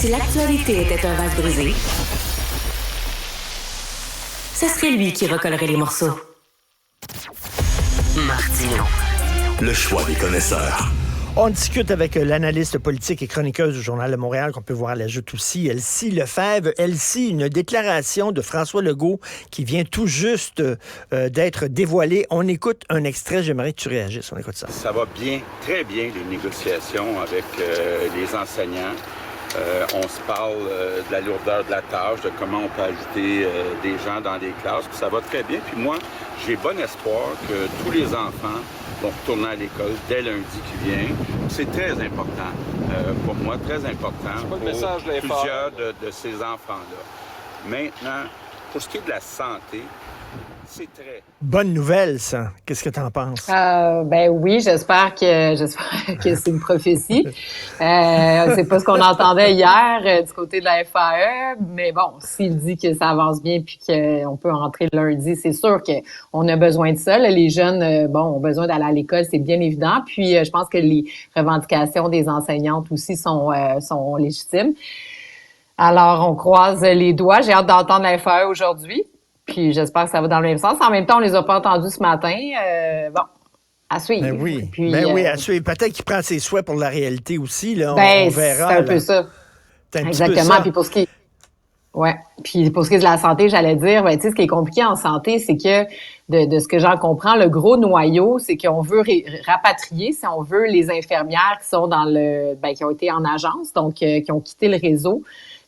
Si l'actualité était un vase brisé, ce serait lui qui recollerait les morceaux. Martino. Le choix des connaisseurs. On discute avec l'analyste politique et chroniqueuse du Journal de Montréal, qu'on peut voir à la joute aussi, Elsie Lefebvre. Elsie, une déclaration de François Legault qui vient tout juste d'être dévoilée. On écoute un extrait, j'aimerais que tu réagisses. On écoute ça. Ça va bien, très bien, les négociations avec les enseignants. On se parle de la lourdeur de la tâche, de comment on peut ajouter des gens dans les classes. Puis ça va très bien. Puis moi, j'ai bon espoir que tous les enfants vont retourner à l'école dès lundi qui vient. C'est très important pour moi, très important pour plusieurs de ces enfants-là. Maintenant, pour ce qui est de la santé, c'est très... Bonne nouvelle, ça. Qu'est-ce que tu en penses? Ben oui, j'espère que c'est une prophétie. C'est pas ce qu'on entendait hier du côté de la FAE, mais bon, s'il dit que ça avance bien puis qu'on peut rentrer lundi, c'est sûr qu'on a besoin de ça. Là, les jeunes, ont besoin d'aller à l'école, c'est bien évident. Puis je pense que les revendications des enseignantes aussi sont légitimes. Alors, on croise les doigts. J'ai hâte d'entendre la FAE aujourd'hui. Puis j'espère que ça va dans le même sens. En même temps, on les a pas entendus ce matin. À suivre. Ben oui, puis, oui, à suivre. Peut-être qu'il prend ses souhaits pour la réalité aussi. Là. On verra. C'est un peu ça. Exactement. Puis pour ce qui est de la santé, j'allais dire, tu sais, ce qui est compliqué en santé, c'est que de ce que j'en comprends, le gros noyau, c'est qu'on veut rapatrier, si on veut, les infirmières qui sont qui ont été en agence, donc qui ont quitté le réseau.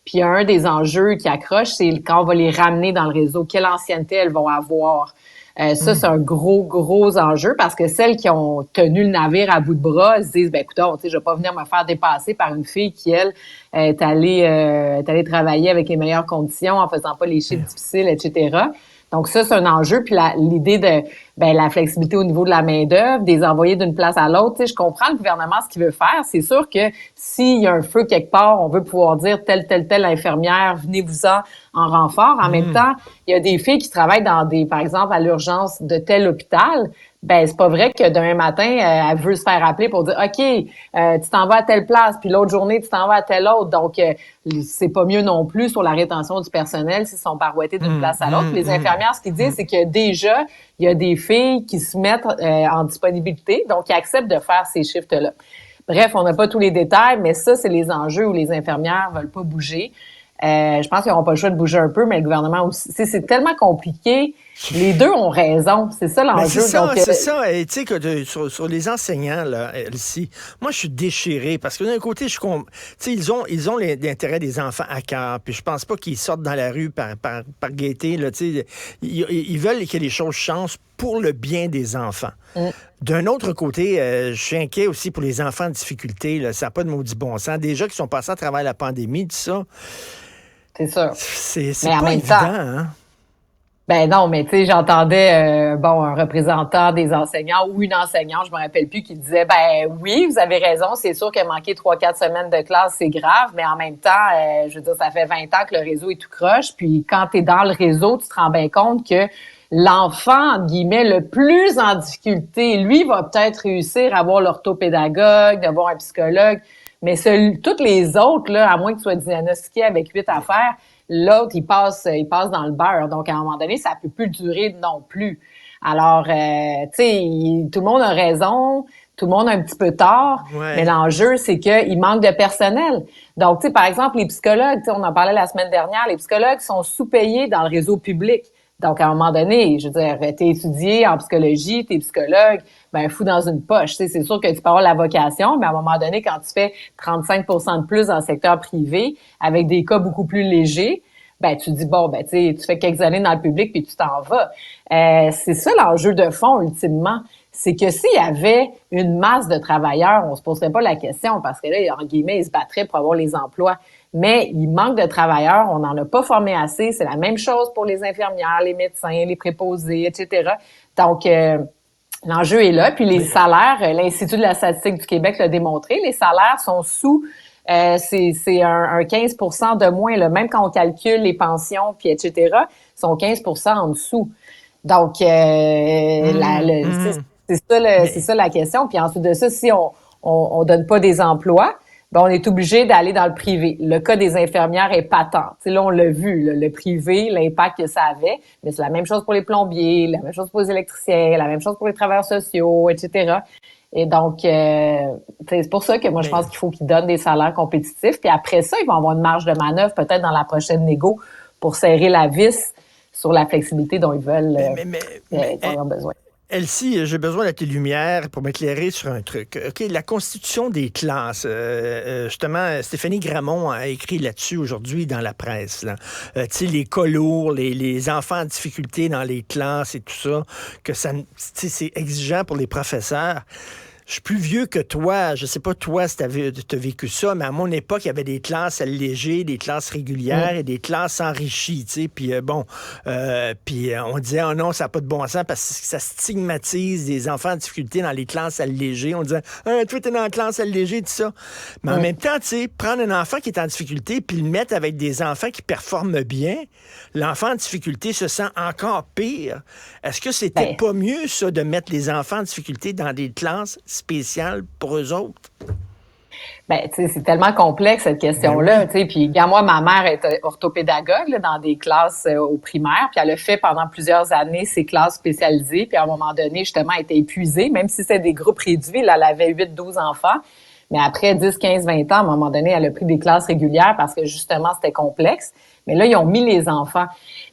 Puis un des enjeux qui accroche, c'est quand on va les ramener dans le réseau, quelle ancienneté elles vont avoir. Ça, c'est un gros enjeu parce que celles qui ont tenu le navire à bout de bras se disent, écoute, je vais pas venir me faire dépasser par une fille qui, elle, est allée travailler avec les meilleures conditions en faisant pas les chiffres difficiles, etc. Donc ça, c'est un enjeu. Puis l'idée de la flexibilité au niveau de la main-d'œuvre, des envoyer d'une place à l'autre. Tu sais, je comprends le gouvernement ce qu'il veut faire. C'est sûr que s'il y a un feu quelque part, on veut pouvoir dire telle infirmière, venez-vous-en en renfort. En même temps, il y a des filles qui travaillent par exemple, à l'urgence de tel hôpital. C'est pas vrai que d'un matin, elle veut se faire appeler pour dire OK, tu t'en vas à telle place, puis l'autre journée, tu t'en vas à telle autre. Donc, c'est pas mieux non plus sur la rétention du personnel s'ils sont barouettés d'une place à l'autre. Les infirmières, ce qu'ils disent, c'est que déjà, il y a des filles qui se mettent en disponibilité, donc qui acceptent de faire ces shifts-là. Bref, on n'a pas tous les détails, mais ça, c'est les enjeux où les infirmières veulent pas bouger. Je pense qu'ils n'auront pas le choix de bouger un peu, mais le gouvernement aussi. C'est tellement compliqué. Les deux ont raison. C'est ça l'enjeu. C'est ça. Et tu sais que sur les enseignants, là, Elsie, moi, je suis déchiré parce que d'un côté, ils ont l'intérêt des enfants à cœur. Puis je pense pas qu'ils sortent dans la rue par gaieté. Là, ils veulent que les choses changent pour le bien des enfants. D'un autre côté, je suis inquiet aussi pour les enfants en difficulté. Là, ça n'a pas de maudit bon sens. Déjà qui sont passés à travers la pandémie, tout ça. C'est sûr. C'est pas évident, hein? Non, mais tu sais, j'entendais un représentant des enseignants ou une enseignante, je me rappelle plus, qui disait oui, vous avez raison, c'est sûr que manquer 3-4 semaines de classe, c'est grave, mais en même temps, je veux dire, ça fait 20 ans que le réseau est tout croche, puis quand tu es dans le réseau, tu te rends bien compte que l'enfant, entre guillemets, le plus en difficulté, lui, va peut-être réussir à avoir l'orthopédagogue, d'avoir un psychologue, mais toutes les autres, là, à moins que tu sois diagnostiqué avec 8 affaires, l'autre, il passe dans le beurre. Donc, à un moment donné, ça peut plus durer non plus. Alors, tu sais, tout le monde a raison, tout le monde a un petit peu tort, mais l'enjeu, c'est qu'il manque de personnel. Donc, tu sais, par exemple, les psychologues, tu sais, on en parlait la semaine dernière, les psychologues sont sous-payés dans le réseau public. Donc, à un moment donné, je veux dire, t'es étudié en psychologie, t'es psychologue, fou dans une poche. Tu sais, c'est sûr que tu peux avoir la vocation, mais à un moment donné, quand tu fais 35% de plus dans le secteur privé, avec des cas beaucoup plus légers, tu dis, tu sais, tu fais quelques années dans le public puis tu t'en vas. C'est ça l'enjeu de fond, ultimement. C'est que s'il y avait une masse de travailleurs, on se poserait pas la question parce que là, en guillemets, ils se battraient pour avoir les emplois. Mais il manque de travailleurs, on n'en a pas formé assez. C'est la même chose pour les infirmières, les médecins, les préposés, etc. Donc, l'enjeu est là. Puis les salaires, l'Institut de la statistique du Québec l'a démontré, les salaires sont sous, c'est un 15% de moins. Là. Même quand on calcule les pensions, puis etc., sont 15% en dessous. Donc, c'est ça la question. Puis ensuite de ça, si on donne pas des emplois, ben, on est obligé d'aller dans le privé. Le cas des infirmières est patent. Là, on l'a vu, là, le privé, l'impact que ça avait, mais c'est la même chose pour les plombiers, la même chose pour les électriciens, la même chose pour les travailleurs sociaux, etc. Et donc, c'est pour ça que moi, je pense qu'il faut qu'ils donnent des salaires compétitifs. Puis après ça, ils vont avoir une marge de manœuvre peut-être dans la prochaine négo pour serrer la vis sur la flexibilité dont ils veulent avoir besoin. Elsie, j'ai besoin de tes lumières pour m'éclairer sur un truc. OK, la constitution des classes. Justement, Stéphanie Gramont a écrit là-dessus aujourd'hui dans la presse. Là. Tu sais, les cas lourds, les enfants en difficulté dans les classes et tout ça, que ça, c'est exigeant pour les professeurs. Je suis plus vieux que toi. Je sais pas, toi, si tu as vécu ça, mais à mon époque, il y avait des classes allégées, des classes régulières et des classes enrichies, tu sais. Puis on disait, oh non, ça n'a pas de bon sens parce que ça stigmatise des enfants en difficulté dans les classes allégées. On disait, toi, t'es dans la classe allégée, tout ça. Mais en même temps, tu sais, prendre un enfant qui est en difficulté puis le mettre avec des enfants qui performent bien, l'enfant en difficulté se sent encore pire. Est-ce que c'était pas mieux, ça, de mettre les enfants en difficulté dans des classes spéciales pour eux autres? Ben, tu sais, c'est tellement complexe, cette question-là, tu sais. Puis, moi, ma mère est orthopédagogue, là, dans des classes au primaire, puis elle a fait pendant plusieurs années ces classes spécialisées, puis à un moment donné, justement, elle était épuisée, même si c'était des groupes réduits, là, elle avait 8-12 enfants. Mais après 10, 15, 20 ans, à un moment donné, elle a pris des classes régulières parce que, justement, c'était complexe. Mais là, ils ont mis les enfants.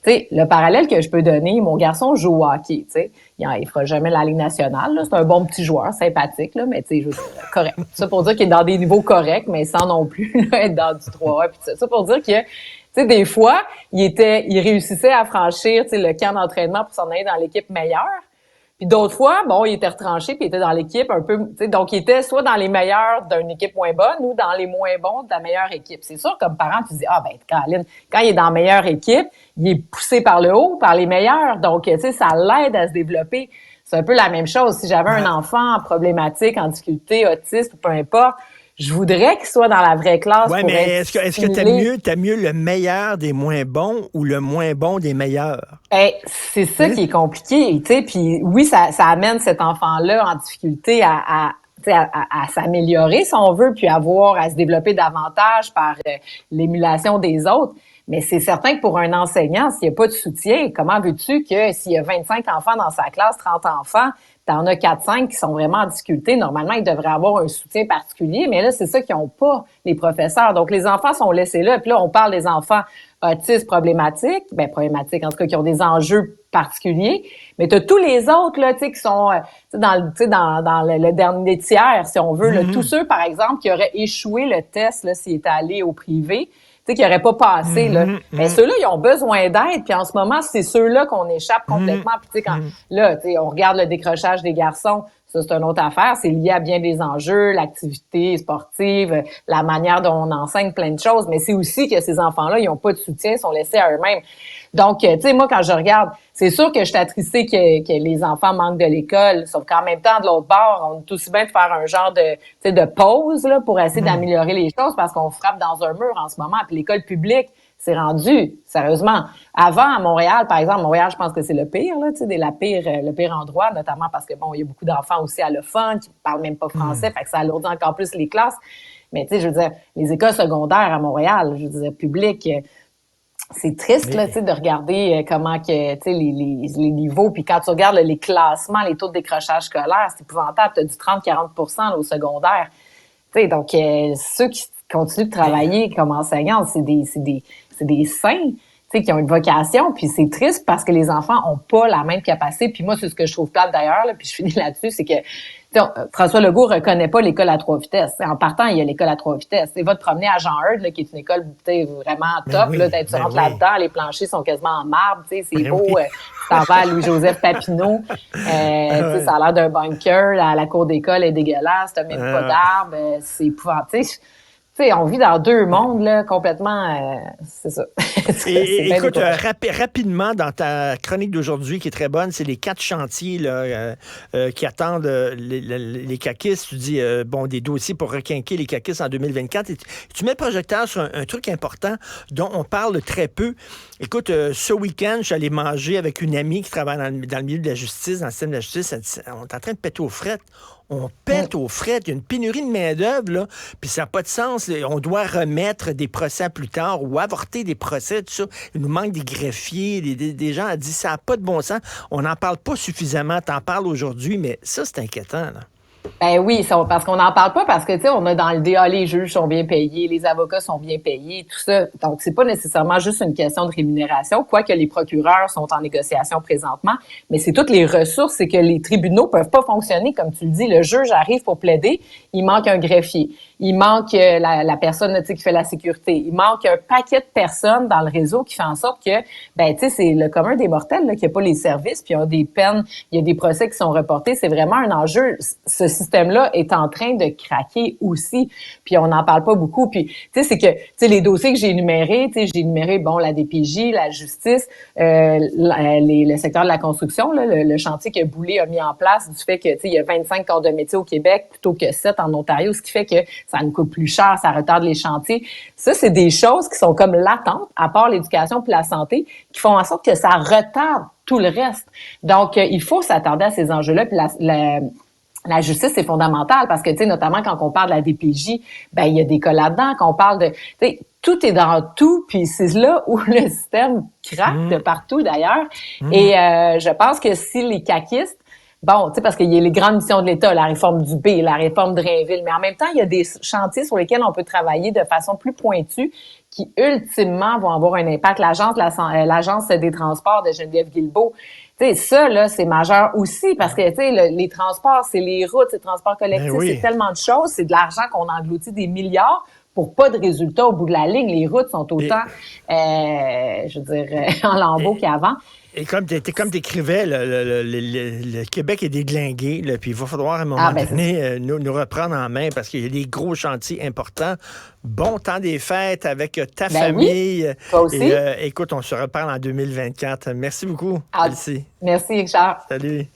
Tu sais, le parallèle que je peux donner, mon garçon joue au hockey, tu sais. Il fera jamais la Ligue nationale, là. C'est un bon petit joueur, sympathique, là, mais tu sais, correct. Ça pour dire qu'il est dans des niveaux corrects, mais sans non plus là, être dans du 3A. Puis ça pour dire que, tu sais, des fois, il réussissait à franchir, tu sais, le camp d'entraînement pour s'en aller dans l'équipe meilleure. Puis d'autres fois, bon, il était retranché puis il était dans l'équipe un peu, tu sais, donc il était soit dans les meilleurs d'une équipe moins bonne ou dans les moins bons de la meilleure équipe. C'est sûr, comme parent, tu dis, Caroline, quand il est dans la meilleure équipe, il est poussé par le haut, par les meilleurs. Donc, tu sais, ça l'aide à se développer. C'est un peu la même chose. Si j'avais un enfant problématique, en difficulté, autiste ou peu importe, je voudrais qu'il soit dans la vraie classe. Oui, mais est-ce que t'as mieux le meilleur des moins bons ou le moins bon des meilleurs? C'est ça qui est compliqué, tu sais. Puis oui, ça amène cet enfant-là en difficulté à s'améliorer, si on veut, puis à se développer davantage par l'émulation des autres. Mais c'est certain que pour un enseignant, s'il n'y a pas de soutien, comment veux-tu que s'il y a 25 enfants dans sa classe, 30 enfants, t'en as 4-5 qui sont vraiment en difficulté, normalement, ils devraient avoir un soutien particulier, mais là, c'est ça qu'ils n'ont pas, les professeurs. Donc, les enfants sont laissés là. Puis là, on parle des enfants autistes problématiques, en tout cas, qui ont des enjeux particuliers. Mais tu as tous les autres, là, tu sais, qui sont dans le dernier tiers, si on veut. Là, tous ceux, par exemple, qui auraient échoué le test, là, s'ils étaient allés au privé, tu sais, qui n'auraient pas passé, là. Mais ceux-là, ils ont besoin d'aide. Puis en ce moment, c'est ceux-là qu'on échappe complètement. Puis tu sais, quand, là, tu sais, on regarde le décrochage des garçons, ça, c'est une autre affaire. C'est lié à bien des enjeux, l'activité sportive, la manière dont on enseigne plein de choses. Mais c'est aussi que ces enfants-là, ils n'ont pas de soutien, sont laissés à eux-mêmes. Donc, tu sais, moi, quand je regarde, c'est sûr que je suis attristée que les enfants manquent de l'école, sauf qu'en même temps, de l'autre bord, on est aussi bien de faire un genre de pause, là, pour essayer d'améliorer les choses parce qu'on frappe dans un mur en ce moment. Puis l'école publique, c'est rendu, sérieusement. Avant, à Montréal, par exemple, Montréal, je pense que c'est le pire, là, tu sais, le pire endroit, notamment parce que, bon, il y a beaucoup d'enfants aussi allophones qui parlent même pas français, fait que ça alourdit encore plus les classes. Mais, tu sais, je veux dire, les écoles secondaires à Montréal, je veux dire, publiques, c'est triste, là, tu sais, de regarder comment que, tu sais, les niveaux. Puis quand tu regardes les classements, les taux de décrochage scolaire, c'est épouvantable. Tu as du 30-40% là, au secondaire. Tu sais, donc, ceux qui continuent de travailler comme enseignants, c'est des saints, tu sais, qui ont une vocation. Puis c'est triste parce que les enfants ont pas la même capacité. Puis moi, c'est ce que je trouve plate d'ailleurs, là, puis je finis là-dessus, c'est que François Legault reconnaît pas l'école à 3 vitesses. En partant, il y a l'école à 3 vitesses. Il va te promener à Jean Heard, là, qui est une école vraiment top. Là, tu rentres là-dedans, les planchers sont quasiment en marbre, c'est beau. Tu t'en vas à Louis-Joseph Papineau. Ça a l'air d'un bunker. La cour d'école est dégueulasse. T'as même pas d'arbre. C'est épouvantable. On vit dans deux mondes, là, complètement, c'est ça. Écoute, rapidement, dans ta chronique d'aujourd'hui, qui est très bonne, c'est les 4 chantiers là, qui attendent les caquistes. Tu dis, des dossiers pour requinquer les caquistes en 2024. Et tu mets le projecteur sur un truc important dont on parle très peu. Écoute, ce week-end, je suis allé manger avec une amie qui travaille dans le milieu de la justice, dans le système de la justice. Elle dit, on est en train de péter aux frettes. On pète aux frettes. Il y a une pénurie de main-d'œuvre, là, puis ça n'a pas de sens. On doit remettre des procès à plus tard ou avorter des procès, tout ça. Il nous manque des greffiers. Des gens ont dit ça n'a pas de bon sens. On n'en parle pas suffisamment. T'en parles aujourd'hui, mais ça, c'est inquiétant, là. Ben oui, parce qu'on n'en parle pas parce que, tu sais, on a dans le DA, les juges sont bien payés, les avocats sont bien payés, tout ça. Donc, c'est pas nécessairement juste une question de rémunération, quoique les procureurs sont en négociation présentement, mais c'est toutes les ressources, c'est que les tribunaux peuvent pas fonctionner. Comme tu le dis, le juge arrive pour plaider, il manque un greffier, il manque la personne, tu sais, qui fait la sécurité, il manque un paquet de personnes dans le réseau qui fait en sorte que, ben, tu sais, c'est le commun des mortels, là, qui n'a pas les services, puis il y a des peines, il y a des procès qui sont reportés. C'est vraiment un enjeu. Ce système-là est en train de craquer aussi, puis on n'en parle pas beaucoup. Puis, tu sais, c'est que, tu sais, les dossiers que j'ai énumérés, tu sais, j'ai énuméré, bon, la DPJ, la justice, le secteur de la construction, là, le chantier que Boulay a mis en place, du fait que, tu sais, il y a 25 corps de métier au Québec plutôt que 7 en Ontario, ce qui fait que ça nous coûte plus cher, ça retarde les chantiers. Ça, c'est des choses qui sont comme latentes, à part l'éducation puis la santé, qui font en sorte que ça retarde tout le reste. Donc, il faut s'attarder à ces enjeux-là. Puis la justice, c'est fondamental parce que, tu sais, notamment quand on parle de la DPJ, ben il y a des cas là-dedans. Quand on parle de, tu sais, tout est dans tout, puis c'est là où le système craque de partout d'ailleurs. Et je pense que si les caquistes, bon, tu sais, parce qu'il y a les grandes missions de l'État, la réforme du B, la réforme de Drainville, mais en même temps, il y a des chantiers sur lesquels on peut travailler de façon plus pointue qui, ultimement, vont avoir un impact. L'Agence des transports de Geneviève Guilbeault, tu sais, ça, là, c'est majeur aussi parce que, tu sais, les transports, c'est les routes, c'est le transport collectif, oui. C'est tellement de choses, c'est de l'argent qu'on engloutit des milliards pour pas de résultats au bout de la ligne. Les routes sont autant, je veux dire, en lambeaux qu'avant. Et comme t'écrivais, le Québec est déglingué, là, puis il va falloir à un moment donné nous reprendre en main parce qu'il y a des gros chantiers importants. Bon temps des fêtes avec ta famille. Oui, toi aussi. Et, écoute, on se reparle en 2024. Merci beaucoup, Elsie. Merci, Richard. Salut.